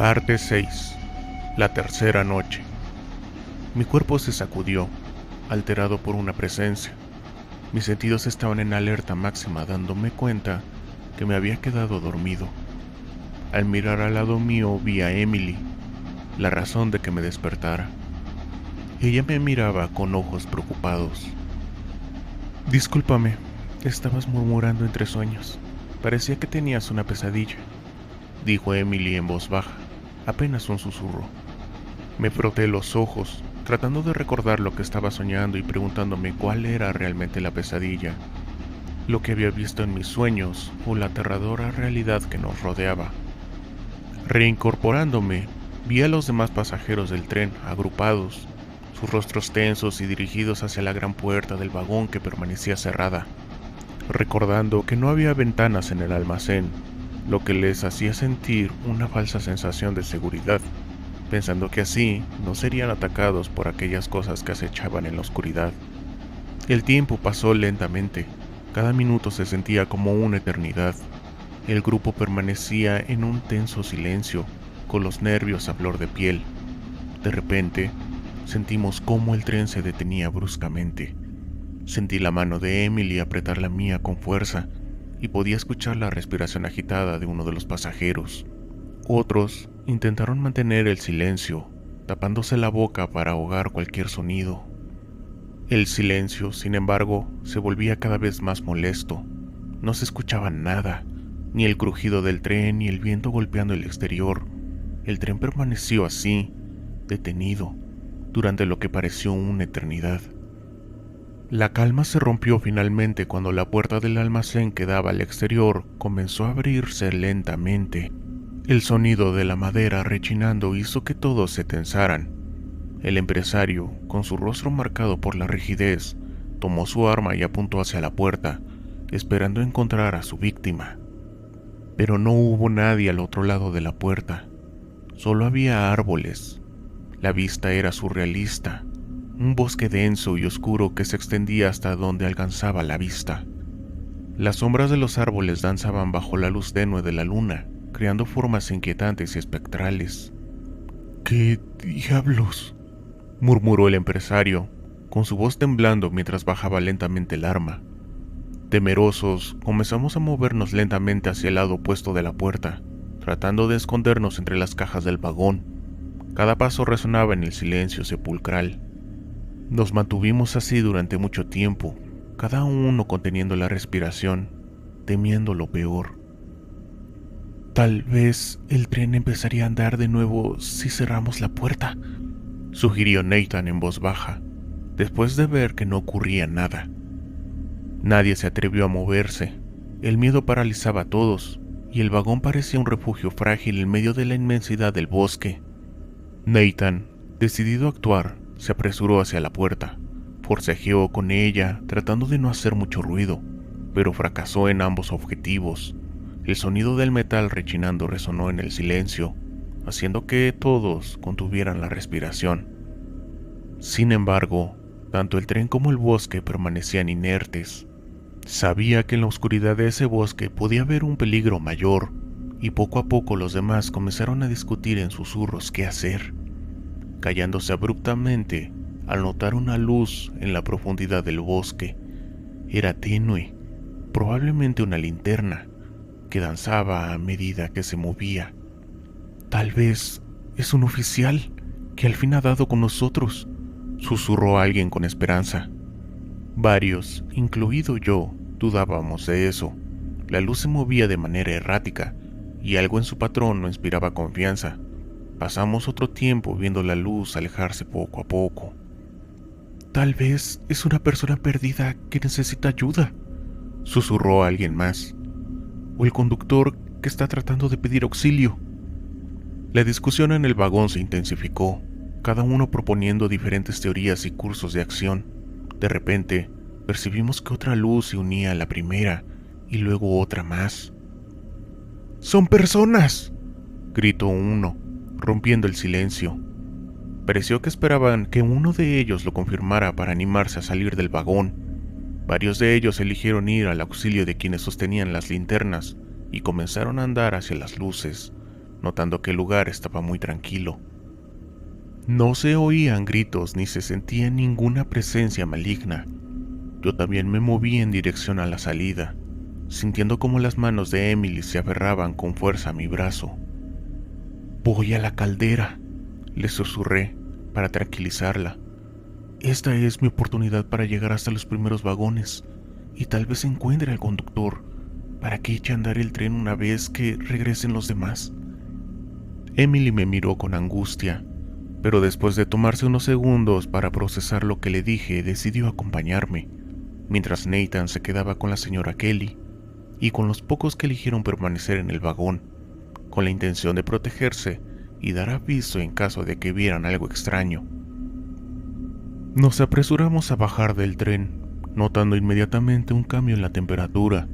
Parte 6. La tercera noche. Mi cuerpo se sacudió, alterado por una presencia. Mis sentidos estaban en alerta máxima, dándome cuenta que me había quedado dormido. Al mirar al lado mío vi a Emily, la razón de que me despertara. Ella me miraba con ojos preocupados. Discúlpame, estabas murmurando entre sueños. Parecía que tenías una pesadilla, dijo Emily en voz baja, apenas un susurro. Me froté los ojos, tratando de recordar lo que estaba soñando y preguntándome cuál era realmente la pesadilla, lo que había visto en mis sueños o la aterradora realidad que nos rodeaba. Reincorporándome, vi a los demás pasajeros del tren agrupados, sus rostros tensos y dirigidos hacia la gran puerta del vagón que permanecía cerrada, recordando que no había ventanas en el almacén, lo que les hacía sentir una falsa sensación de seguridad, pensando que así no serían atacados por aquellas cosas que acechaban en la oscuridad. El tiempo pasó lentamente, cada minuto se sentía como una eternidad. El grupo permanecía en un tenso silencio, con los nervios a flor de piel. De repente, sentimos cómo el tren se detenía bruscamente. Sentí la mano de Emily apretar la mía con fuerza y podía escuchar la respiración agitada de uno de los pasajeros. Otros intentaron mantener el silencio, tapándose la boca para ahogar cualquier sonido. El silencio, sin embargo, se volvía cada vez más molesto. No se escuchaba nada, ni el crujido del tren ni el viento golpeando el exterior. El tren permaneció así, detenido, durante lo que pareció una eternidad. La calma se rompió finalmente cuando la puerta del almacén que daba al exterior comenzó a abrirse lentamente. El sonido de la madera rechinando hizo que todos se tensaran. El empresario, con su rostro marcado por la rigidez, tomó su arma y apuntó hacia la puerta, esperando encontrar a su víctima. Pero no hubo nadie al otro lado de la puerta. Solo había árboles. La vista era surrealista. Un bosque denso y oscuro que se extendía hasta donde alcanzaba la vista. Las sombras de los árboles danzaban bajo la luz tenue de la luna, creando formas inquietantes y espectrales. «¿Qué diablos?», murmuró el empresario, con su voz temblando mientras bajaba lentamente el arma. Temerosos, comenzamos a movernos lentamente hacia el lado opuesto de la puerta, tratando de escondernos entre las cajas del vagón. Cada paso resonaba en el silencio sepulcral. Nos mantuvimos así durante mucho tiempo, cada uno conteniendo la respiración, temiendo lo peor. «Tal vez el tren empezaría a andar de nuevo si cerramos la puerta», sugirió Nathan en voz baja, después de ver que no ocurría nada. Nadie se atrevió a moverse. El miedo paralizaba a todos, y el vagón parecía un refugio frágil en medio de la inmensidad del bosque. Nathan, decidido a actuar, se apresuró hacia la puerta, forcejeó con ella tratando de no hacer mucho ruido, pero fracasó en ambos objetivos. El sonido del metal rechinando resonó en el silencio, haciendo que todos contuvieran la respiración. Sin embargo, tanto el tren como el bosque permanecían inertes. Sabía que en la oscuridad de ese bosque podía haber un peligro mayor, y poco a poco los demás comenzaron a discutir en susurros qué hacer, callándose abruptamente al notar una luz en la profundidad del bosque. Era tenue, probablemente una linterna, que danzaba a medida que se movía. «Tal vez es un oficial que al fin ha dado con nosotros», susurró alguien con esperanza. Varios, incluido yo, dudábamos de eso. La luz se movía de manera errática, y algo en su patrón no inspiraba confianza. Pasamos otro tiempo viendo la luz alejarse poco a poco. «Tal vez es una persona perdida que necesita ayuda», susurró alguien más. «O el conductor que está tratando de pedir auxilio». La discusión en el vagón se intensificó, cada uno proponiendo diferentes teorías y cursos de acción. De repente, percibimos que otra luz se unía a la primera, y luego otra más. «¡Son personas!», gritó uno, rompiendo el silencio. Pareció que esperaban que uno de ellos lo confirmara para animarse a salir del vagón. Varios de ellos eligieron ir al auxilio de quienes sostenían las linternas y comenzaron a andar hacia las luces, notando que el lugar estaba muy tranquilo. No se oían gritos ni se sentía ninguna presencia maligna. Yo también me moví en dirección a la salida, sintiendo como las manos de Emily se aferraban con fuerza a mi brazo. «Voy a la caldera», le susurré para tranquilizarla. «Esta es mi oportunidad para llegar hasta los primeros vagones y tal vez encuentre al conductor para que eche a andar el tren una vez que regresen los demás». Emily me miró con angustia, pero después de tomarse unos segundos para procesar lo que le dije, decidió acompañarme, mientras Nathan se quedaba con la señora Kelly y con los pocos que eligieron permanecer en el vagón, con la intención de protegerse y dar aviso en caso de que vieran algo extraño. Nos apresuramos a bajar del tren, notando inmediatamente un cambio en la temperatura.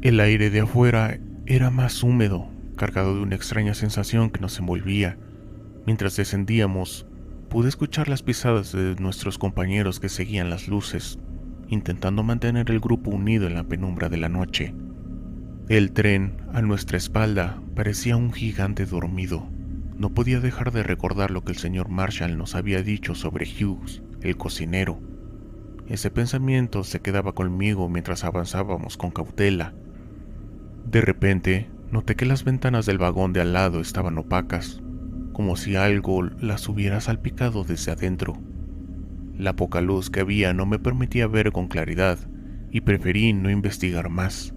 El aire de afuera era más húmedo, cargado de una extraña sensación que nos envolvía. Mientras descendíamos, pude escuchar las pisadas de nuestros compañeros que seguían las luces, intentando mantener el grupo unido en la penumbra de la noche. El tren, a nuestra espalda, parecía un gigante dormido. No podía dejar de recordar lo que el señor Marshall nos había dicho sobre Hughes, el cocinero. Ese pensamiento se quedaba conmigo mientras avanzábamos con cautela. De repente, noté que las ventanas del vagón de al lado estaban opacas, como si algo las hubiera salpicado desde adentro. La poca luz que había no me permitía ver con claridad y preferí no investigar más.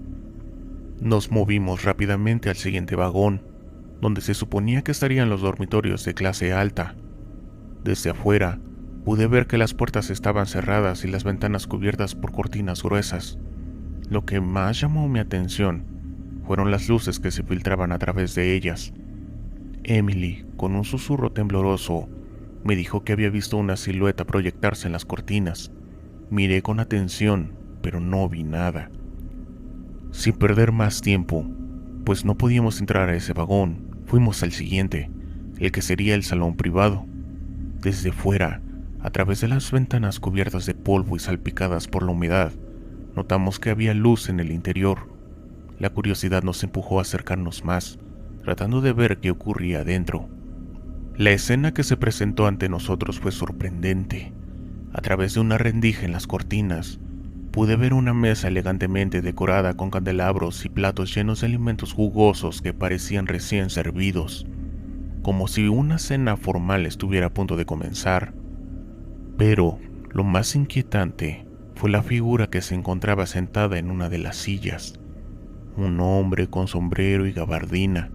Nos movimos rápidamente al siguiente vagón, donde se suponía que estarían los dormitorios de clase alta. Desde afuera, pude ver que las puertas estaban cerradas y las ventanas cubiertas por cortinas gruesas. Lo que más llamó mi atención fueron las luces que se filtraban a través de ellas. Emily, con un susurro tembloroso, me dijo que había visto una silueta proyectarse en las cortinas. Miré con atención, pero no vi nada. Sin perder más tiempo, pues no podíamos entrar a ese vagón, fuimos al siguiente, el que sería el salón privado. Desde fuera, a través de las ventanas cubiertas de polvo y salpicadas por la humedad, notamos que había luz en el interior. La curiosidad nos empujó a acercarnos más, tratando de ver qué ocurría adentro. La escena que se presentó ante nosotros fue sorprendente. A través de una rendija en las cortinas, pude ver una mesa elegantemente decorada con candelabros y platos llenos de alimentos jugosos que parecían recién servidos, como si una cena formal estuviera a punto de comenzar. Pero lo más inquietante fue la figura que se encontraba sentada en una de las sillas. Un hombre con sombrero y gabardina,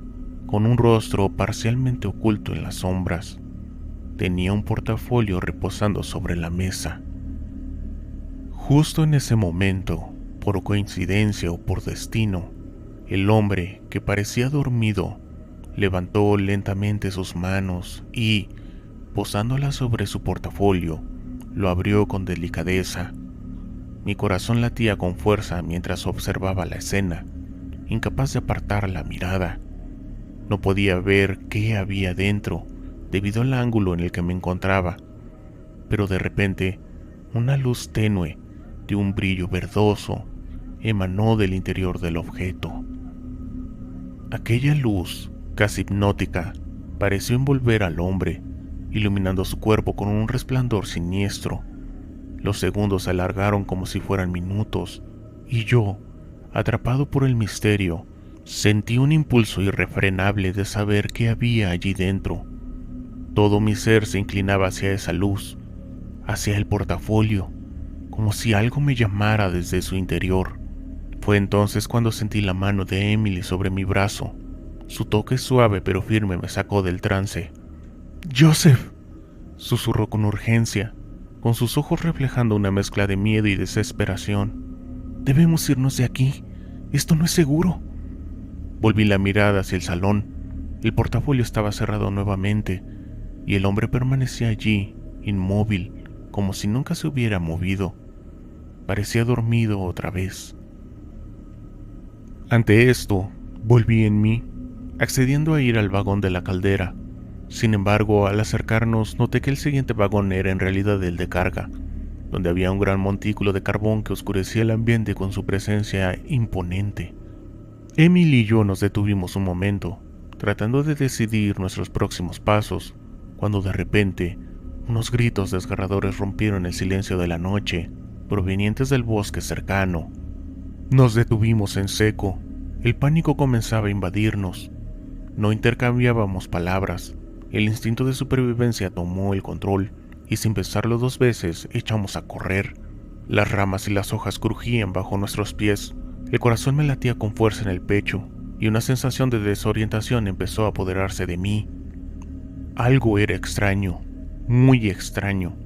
con un rostro parcialmente oculto en las sombras. Tenía un portafolio reposando sobre la mesa. Justo en ese momento, por coincidencia o por destino, el hombre, que parecía dormido, levantó lentamente sus manos y, posándolas sobre su portafolio, lo abrió con delicadeza. Mi corazón latía con fuerza mientras observaba la escena, incapaz de apartar la mirada. No podía ver qué había dentro, debido al ángulo en el que me encontraba, pero de repente, una luz tenue, de un brillo verdoso, emanó del interior del objeto. Aquella luz, casi hipnótica, pareció envolver al hombre, iluminando su cuerpo con un resplandor siniestro. Los segundos se alargaron como si fueran minutos, y yo, atrapado por el misterio, sentí un impulso irrefrenable de saber qué había allí dentro. Todo mi ser se inclinaba hacia esa luz, hacia el portafolio, como si algo me llamara desde su interior. Fue entonces cuando sentí la mano de Emily sobre mi brazo. Su toque suave pero firme me sacó del trance. «¡Joseph!», susurró con urgencia, con sus ojos reflejando una mezcla de miedo y desesperación. «Debemos irnos de aquí. Esto no es seguro». Volví la mirada hacia el salón. El portafolio estaba cerrado nuevamente, y el hombre permanecía allí, inmóvil, como si nunca se hubiera movido. Parecía dormido otra vez. Ante esto, volví en mí, accediendo a ir al vagón de la caldera. Sin embargo, al acercarnos, noté que el siguiente vagón era en realidad el de carga, donde había un gran montículo de carbón que oscurecía el ambiente con su presencia imponente. Emily y yo nos detuvimos un momento, tratando de decidir nuestros próximos pasos, cuando de repente unos gritos desgarradores rompieron el silencio de la noche, provenientes del bosque cercano. Nos detuvimos en seco. El pánico comenzaba a invadirnos. No intercambiábamos palabras. El instinto de supervivencia tomó el control y sin pensarlo dos veces echamos a correr. Las ramas y las hojas crujían bajo nuestros pies. El corazón me latía con fuerza en el pecho y una sensación de desorientación empezó a apoderarse de mí. Algo era extraño, muy extraño.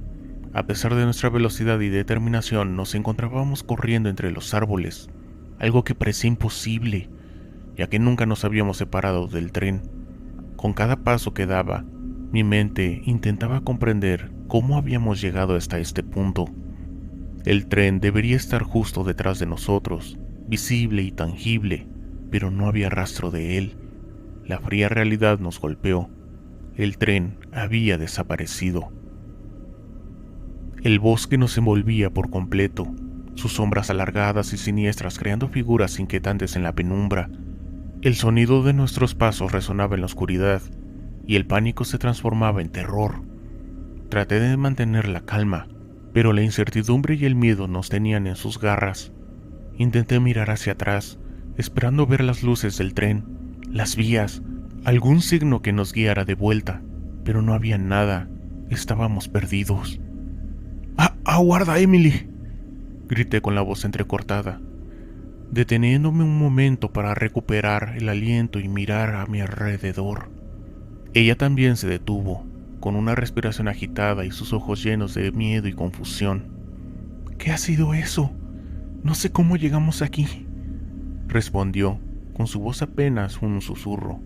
A pesar de nuestra velocidad y determinación, nos encontrábamos corriendo entre los árboles, algo que parecía imposible, ya que nunca nos habíamos separado del tren. Con cada paso que daba, mi mente intentaba comprender cómo habíamos llegado hasta este punto. El tren debería estar justo detrás de nosotros, visible y tangible, pero no había rastro de él. La fría realidad nos golpeó. El tren había desaparecido. El bosque nos envolvía por completo, sus sombras alargadas y siniestras creando figuras inquietantes en la penumbra. El sonido de nuestros pasos resonaba en la oscuridad, y el pánico se transformaba en terror. Traté de mantener la calma, pero la incertidumbre y el miedo nos tenían en sus garras. Intenté mirar hacia atrás, esperando ver las luces del tren, las vías, algún signo que nos guiara de vuelta, pero no había nada. Estábamos perdidos. ¡Aguarda, Emily!, grité con la voz entrecortada, deteniéndome un momento para recuperar el aliento y mirar a mi alrededor. Ella también se detuvo, con una respiración agitada y sus ojos llenos de miedo y confusión. ¿Qué ha sido eso? No sé cómo llegamos aquí, respondió, con su voz apenas un susurro.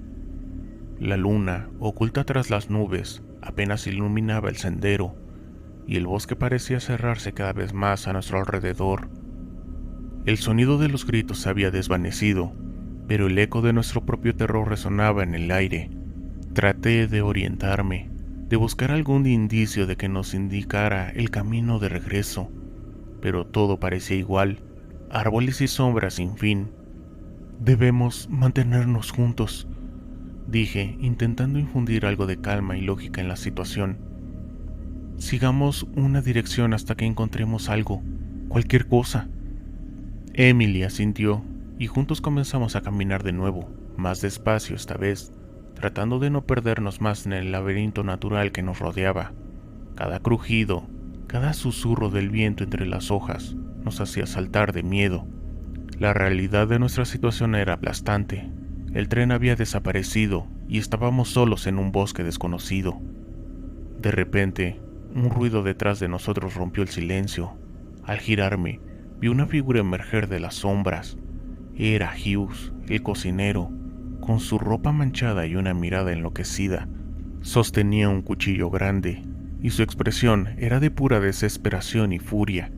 La luna, oculta tras las nubes, apenas iluminaba el sendero, y el bosque parecía cerrarse cada vez más a nuestro alrededor. El sonido de los gritos se había desvanecido, pero el eco de nuestro propio terror resonaba en el aire. Traté de orientarme, de buscar algún indicio de que nos indicara el camino de regreso, pero todo parecía igual, árboles y sombras sin fin. Debemos mantenernos juntos, dije, intentando infundir algo de calma y lógica en la situación. Sigamos una dirección hasta que encontremos algo, cualquier cosa. Emily asintió, y juntos comenzamos a caminar de nuevo, más despacio esta vez, tratando de no perdernos más en el laberinto natural que nos rodeaba. Cada crujido, cada susurro del viento entre las hojas nos hacía saltar de miedo. La realidad de nuestra situación era aplastante. El tren había desaparecido y estábamos solos en un bosque desconocido. De repente, un ruido detrás de nosotros rompió el silencio. Al girarme, vi una figura emerger de las sombras. Era Hughes, el cocinero, con su ropa manchada y una mirada enloquecida. Sostenía un cuchillo grande, y su expresión era de pura desesperación y furia.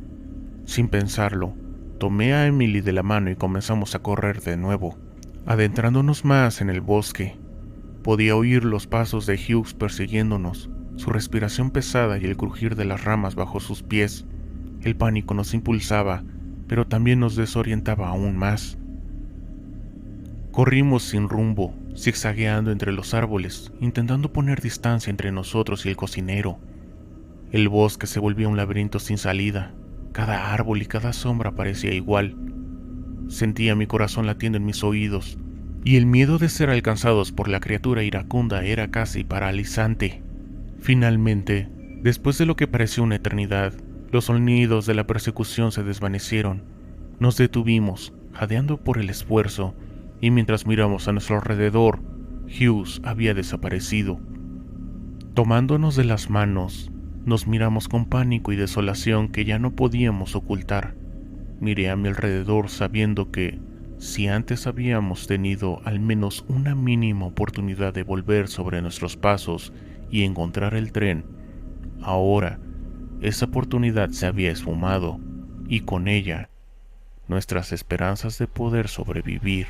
Sin pensarlo, tomé a Emily de la mano y comenzamos a correr de nuevo, adentrándonos más en el bosque. Podía oír los pasos de Hughes persiguiéndonos, su respiración pesada y el crujir de las ramas bajo sus pies. El pánico nos impulsaba, pero también nos desorientaba aún más. Corrimos sin rumbo, zigzagueando entre los árboles, intentando poner distancia entre nosotros y el cocinero. El bosque se volvía un laberinto sin salida. Cada árbol y cada sombra parecía igual. Sentía mi corazón latiendo en mis oídos, y el miedo de ser alcanzados por la criatura iracunda era casi paralizante. Finalmente, después de lo que pareció una eternidad, los sonidos de la persecución se desvanecieron. Nos detuvimos, jadeando por el esfuerzo, y mientras miramos a nuestro alrededor, Hughes había desaparecido. Tomándonos de las manos, nos miramos con pánico y desolación que ya no podíamos ocultar. Miré a mi alrededor sabiendo que, si antes habíamos tenido al menos una mínima oportunidad de volver sobre nuestros pasos y encontrar el tren, ahora esa oportunidad se había esfumado, y con ella nuestras esperanzas de poder sobrevivir.